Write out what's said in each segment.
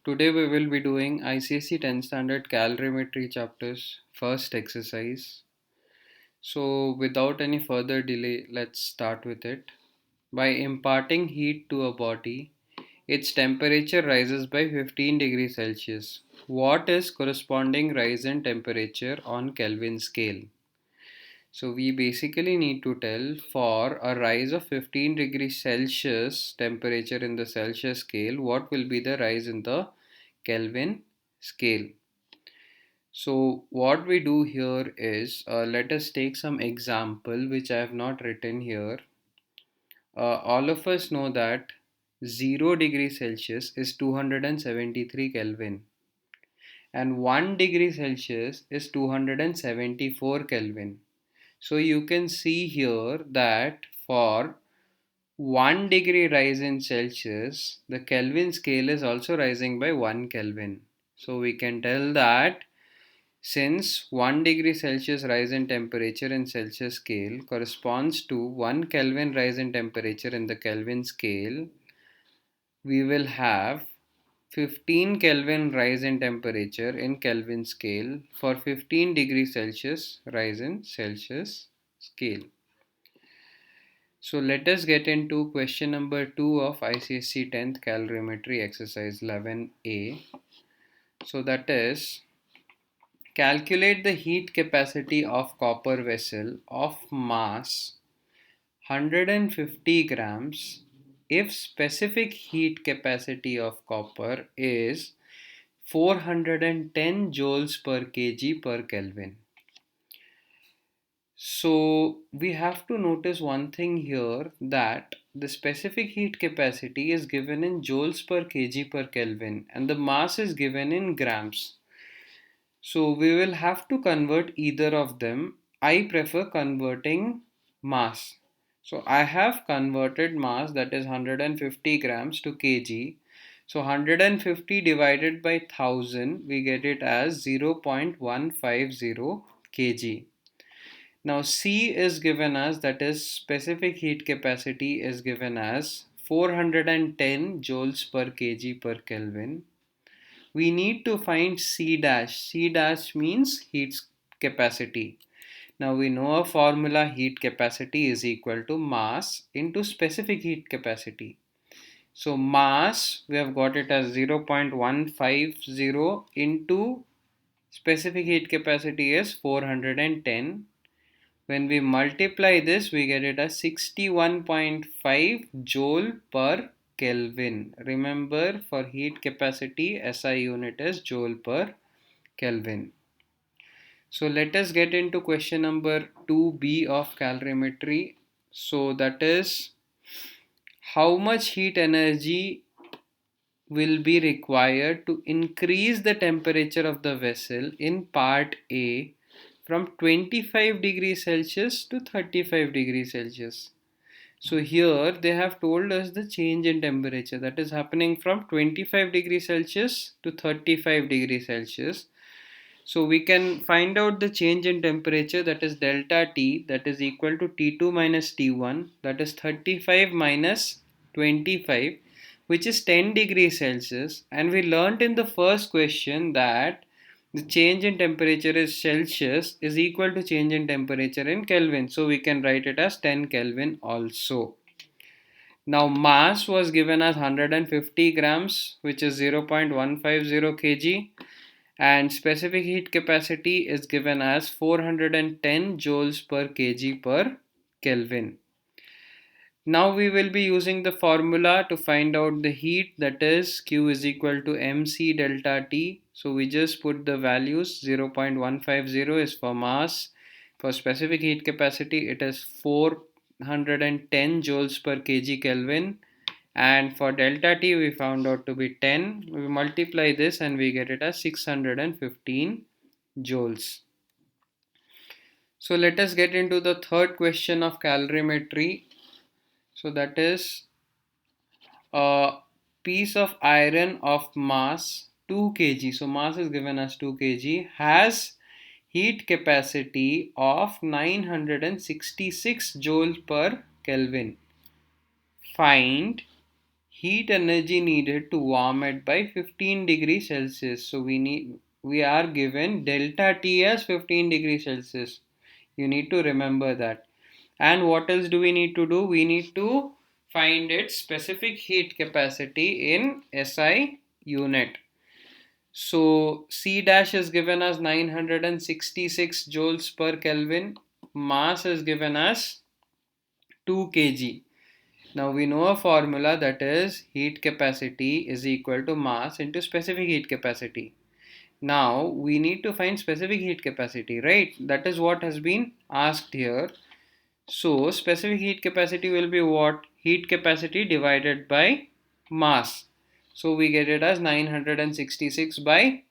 Today we will be doing ICSE 10th standard calorimetry chapters first exercise. So without any further delay, let's start with it. By imparting heat to a body, its temperature rises by 15 degrees Celsius. What is corresponding rise in temperature on Kelvin scale? So we basically need to tell for a rise of 15 degrees Celsius temperature in the Celsius scale, what will be the rise in the Kelvin scale. So what we do here is let us take some example which I have not written here. All of us know that 0 degree Celsius is 273 Kelvin and 1 degree Celsius is 274 Kelvin. So you can see here that for 1 degree rise in Celsius, the Kelvin scale is also rising by 1 Kelvin. So we can tell that since 1 degree Celsius rise in temperature in Celsius scale corresponds to 1 Kelvin rise in temperature in the Kelvin scale, we will have 15 Kelvin rise in temperature in Kelvin scale for 15 degree Celsius rise in Celsius scale. So let us get into question number 2 of ICSE 10th calorimetry exercise 11A. So that is, calculate the heat capacity of copper vessel of mass 150 grams if specific heat capacity of copper is 410 joules per kg per Kelvin. So we have to notice one thing here, that the specific heat capacity is given in joules per kg per Kelvin and the mass is given in grams. So we will have to convert either of them. I prefer converting mass. So I have converted mass, that is 150 grams, to kg. So 150 divided by 1000, we get it as 0.150 kg. Now C is given as, that is specific heat capacity is given as 410 joules per kg per Kelvin. We need to find C dash. C dash means heat capacity. Now we know a formula, heat capacity is equal to mass into specific heat capacity. So mass, we have got it as 0.150 into specific heat capacity is 410. When we multiply this, we get it as 61.5 joule per Kelvin. Remember, for heat capacity, SI unit is joule per Kelvin. So let us get into question number 2B of calorimetry. So that is, how much heat energy will be required to increase the temperature of the vessel in part A from 25 degrees Celsius to 35 degrees Celsius. So here they have told us the change in temperature that is happening from 25 degrees Celsius to 35 degrees Celsius. So we can find out the change in temperature, that is delta T, that is equal to T2 minus T1, that is 35 minus 25, which is 10 degrees Celsius. And we learnt in the first question that the change in temperature is Celsius is equal to change in temperature in Kelvin. So we can write it as 10 Kelvin also. Now mass was given as 150 grams, which is 0.150 kg, and specific heat capacity is given as 410 joules per kg per Kelvin. Now we will be using the formula to find out the heat, that is Q is equal to mc delta T. So we just put the values. 0.150 is for mass. For specific heat capacity it is 410 joules per kg Kelvin, and for delta T we found out to be 10. We multiply this and we get it as 615 joules. So let us get into the third question of calorimetry. So that is, a piece of iron of mass 2 kg, so mass is given as 2 kg, has heat capacity of 966 joule per Kelvin. Find heat energy needed to warm it by 15 degrees Celsius. So we are given delta T as 15 degrees Celsius. You need to remember that. And what else do we need to do? We need to find its specific heat capacity in SI unit. So C dash is given as 966 joules per Kelvin. Mass is given as 2 kg. Now we know a formula, that is heat capacity is equal to mass into specific heat capacity. Now we need to find specific heat capacity, right? That is what has been asked here. So specific heat capacity will be what? Heat capacity divided by mass. So we get it as 966 by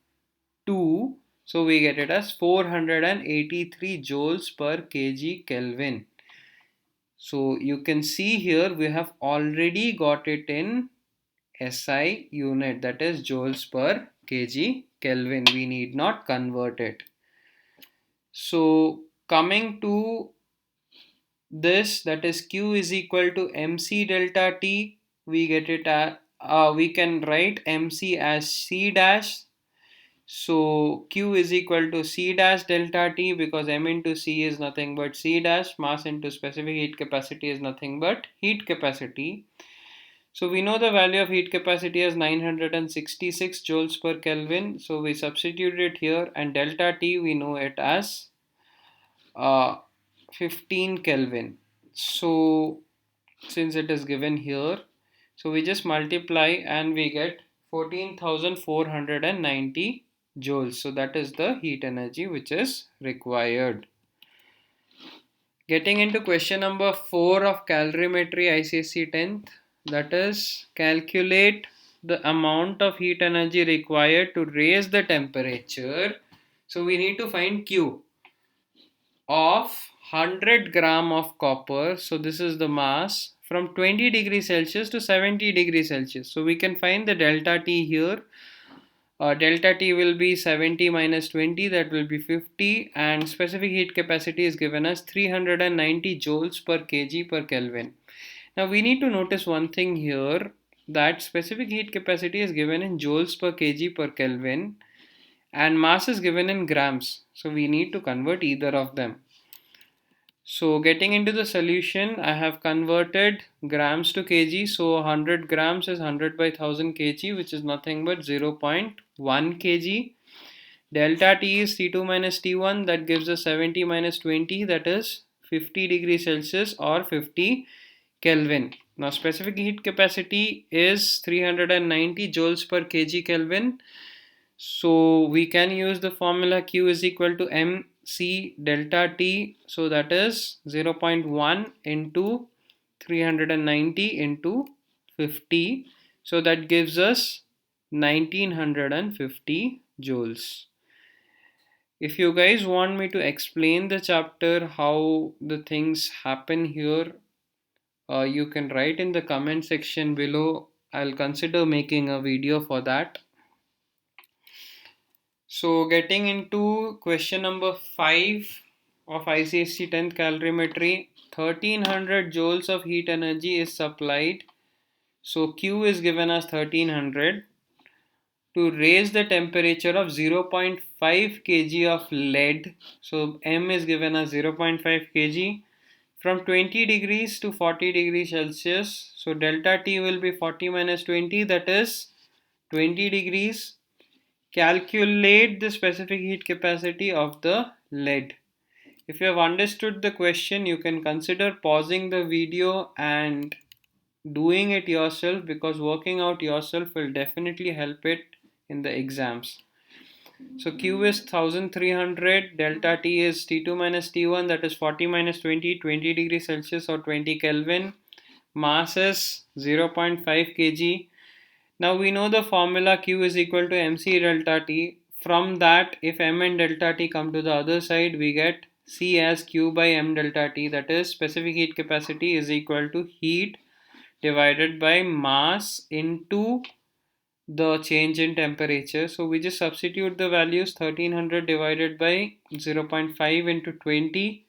2. So we get it as 483 joules per kg Kelvin. So you can see here we have already got it in SI unit, that is joules per kg Kelvin. We need not convert it. So coming to this, that is Q is equal to MC delta T, we get it we can write MC as C dash. So Q is equal to C dash delta T, because M into C is nothing but C dash, mass into specific heat capacity is nothing but heat capacity. So we know the value of heat capacity as 966 joules per Kelvin. So we substitute it here, and delta T we know it as uh, 15 Kelvin. So since it is given here, so we just multiply and we get 14,490 joules. So that is the heat energy which is required. Getting into question number 4 of calorimetry ICSE 10th, that is calculate the amount of heat energy required to raise the temperature. So we need to find Q of 100 gram of copper. So this is the mass, from 20 degrees Celsius to 70 degrees Celsius. So we can find the delta T here. Delta T will be 70 minus 20, that will be 50, and specific heat capacity is given as 390 joules per kg per Kelvin. Now we need to notice one thing here, that specific heat capacity is given in joules per kg per Kelvin and mass is given in grams. So we need to convert either of them. So getting into the solution, I have converted grams to kg. So 100 grams is 100 by 1000 kg, which is nothing but 0.1 kg. Delta T is T2 minus T1, that gives us 70 minus 20, that is 50 degrees Celsius or 50 Kelvin. Now specific heat capacity is 390 joules per kg Kelvin. So we can use the formula Q is equal to MC delta T. So that is 0.1 into 390 into 50. So that gives us 1950 joules. If you guys want me to explain the chapter, how the things happen here, you can write in the comment section below. I'll consider making a video for that. So getting into question number 5 of ICSE 10th calorimetry, 1300 joules of heat energy is supplied. So Q is given as 1300 to raise the temperature of 0.5 kg of lead. So M is given as 0.5 kg from 20 degrees to 40 degrees Celsius. So delta T will be 40 minus 20, that is 20 degrees. Calculate the specific heat capacity of the lead. If you have understood the question, you can consider pausing the video and doing it yourself, because working out yourself will definitely help it in the exams. So Q is 1300, delta T is T2 minus T1, that is 40 minus 20, 20 degrees Celsius or 20 Kelvin. Mass is 0.5 kg. Now we know the formula Q is equal to MC delta T. From that, if M and delta T come to the other side, we get C as Q by M delta T, that is specific heat capacity is equal to heat divided by mass into the change in temperature. So we just substitute the values, 1300 divided by 0.5 into 20.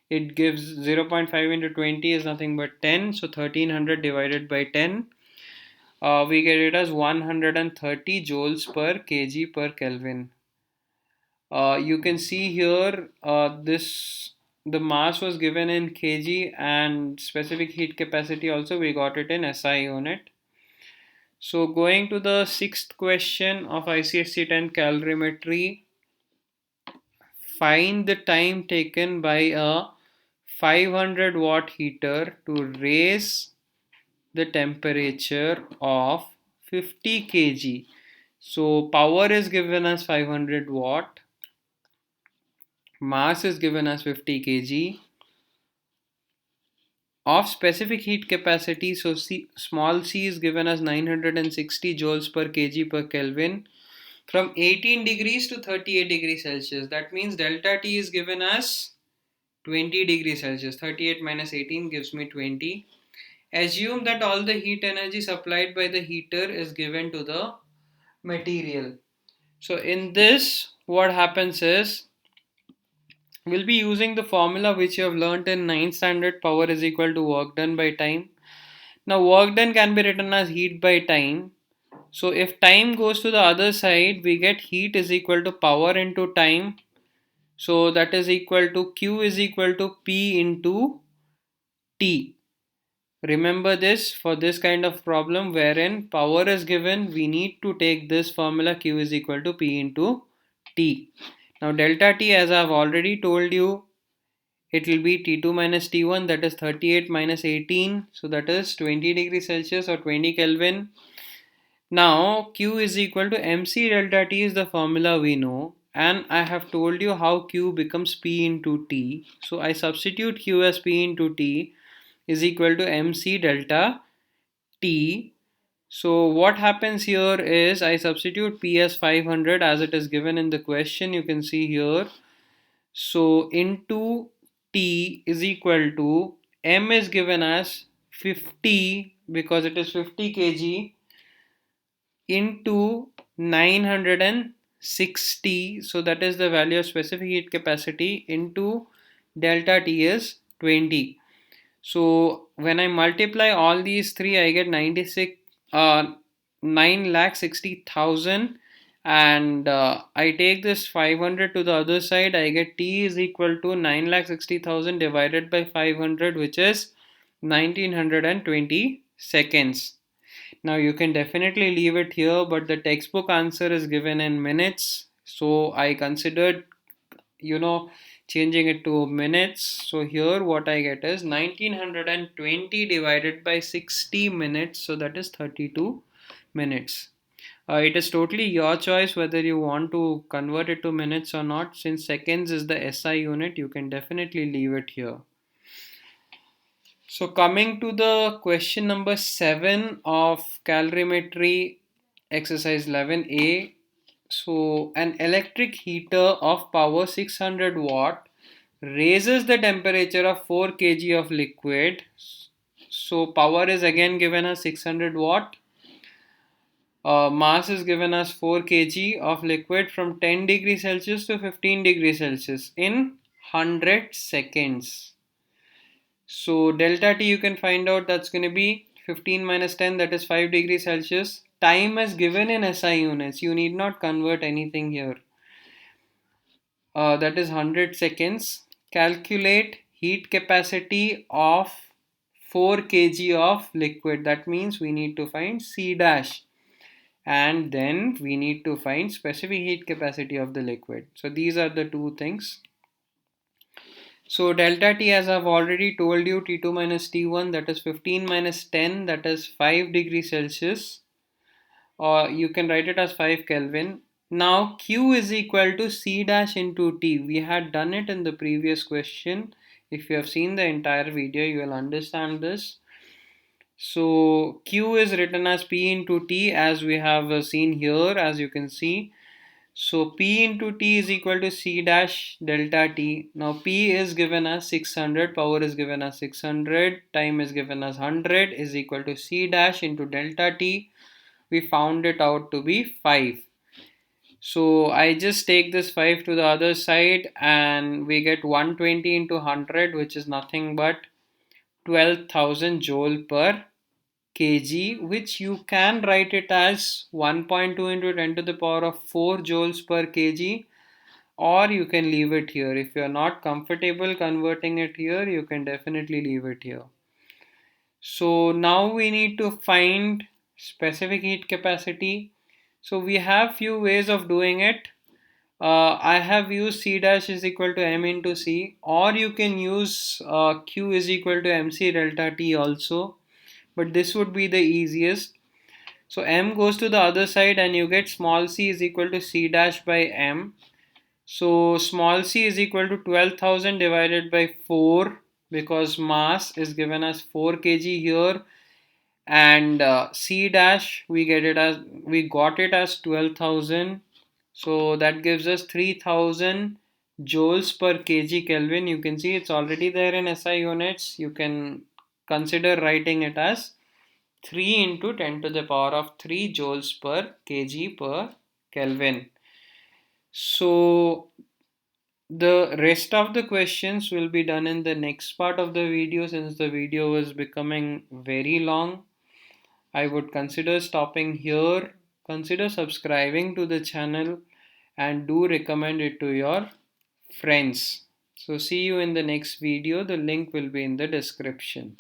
It gives 0.5 into 20 is nothing but 10. So 1300 divided by 10. we get it as 130 joules per kg per Kelvin. You can see here the mass was given in kg and specific heat capacity also we got it in SI unit. So going to the sixth question of ICSE 10 calorimetry, find the time taken by a 500 watt heater to raise the temperature of 50 kg. So power is given as 500 watt, mass is given as 50 kg, of specific heat capacity, so small c is given as 960 joules per kg per Kelvin, from 18 degrees to 38 degrees Celsius. That means delta T is given as 20 degrees Celsius. 38 minus 18 gives me 20. Assume that all the heat energy supplied by the heater is given to the material. So in this, what happens is, we'll be using the formula which you have learnt in 9th standard. Power is equal to work done by time. Now work done can be written as heat by time. So if time goes to the other side, we get heat is equal to power into time. So that is equal to Q is equal to P into T. Remember this for this kind of problem wherein power is given, we need to take this formula Q is equal to P into T. Now delta T, as I have already told you, it will be T2 minus T1, that is 38 minus 18, so that is 20 degrees Celsius or 20 Kelvin. Now Q is equal to MC delta T is the formula we know, and I have told you how Q becomes P into T. So I substitute Q as P into T is equal to MC delta T. So what happens here is I substitute P as 500 as it is given in the question, you can see here. So into T is equal to M is given as 50 because it is 50 kg into 960, so that is the value of specific heat capacity, into delta T is 20. So when I multiply all these three, I get 9,60,000, and I take this 500 to the other side, I get T is equal to 9,60,000 divided by 500, which is 1920 seconds. Now you can definitely leave it here, but the textbook answer is given in minutes. So I considered, changing it to minutes. So here what I get is 1920 divided by 60 minutes. So that is 32 minutes. It is totally your choice whether you want to convert it to minutes or not. Since seconds is the SI unit, you can definitely leave it here. So coming to the question number 7 of calorimetry exercise 11A. So an electric heater of power 600 watt raises the temperature of 4 kg of liquid. So power is again given as 600 watt. Mass is given as 4 kg of liquid from 10 degrees Celsius to 15 degrees Celsius in 100 seconds. So delta T you can find out, that's going to be 15 minus 10, that is 5 degrees Celsius. Time is given in SI units. You need not convert anything here. That is 100 seconds. Calculate heat capacity of 4 kg of liquid. That means we need to find C dash. And then we need to find specific heat capacity of the liquid. So these are the two things. So delta T, as I've already told you, T2 minus T1, that is 15 minus 10, that is 5 degrees Celsius, or you can write it as 5 Kelvin. Now Q is equal to C dash into T. We had done it in the previous question. If you have seen the entire video, you will understand this. So Q is written as P into T, as we have seen here, as you can see. So P into T is equal to C dash delta T. Now P is given as 600, power is given as 600, time is given as 100, is equal to C dash into delta T. We found it out to be 5. So I just take this 5 to the other side and we get 120 into 100, which is nothing but 12,000 joule per kg, which you can write it as 1.2 into 10 to the power of 4 joules per kg, or you can leave it here. If you're not comfortable converting it here, you can definitely leave it here. So now we need to find specific heat capacity. So we have few ways of doing it. I have used C dash is equal to M into C, or you can use Q is equal to MC delta T also, but this would be the easiest. So M goes to the other side and you get small c is equal to C dash by M. So small c is equal to 12,000 divided by 4, because mass is given as 4 kg here, and c dash we got it as 12,000, so that gives us 3,000 joules per kg Kelvin. You can see it's already there in SI units. You can consider writing it as 3 into 10 to the power of 3 joules per kg per Kelvin. So the rest of the questions will be done in the next part of the video, since the video was becoming very long. I would consider stopping here. Consider subscribing to the channel and do recommend it to your friends. So see you in the next video. The link will be in the description.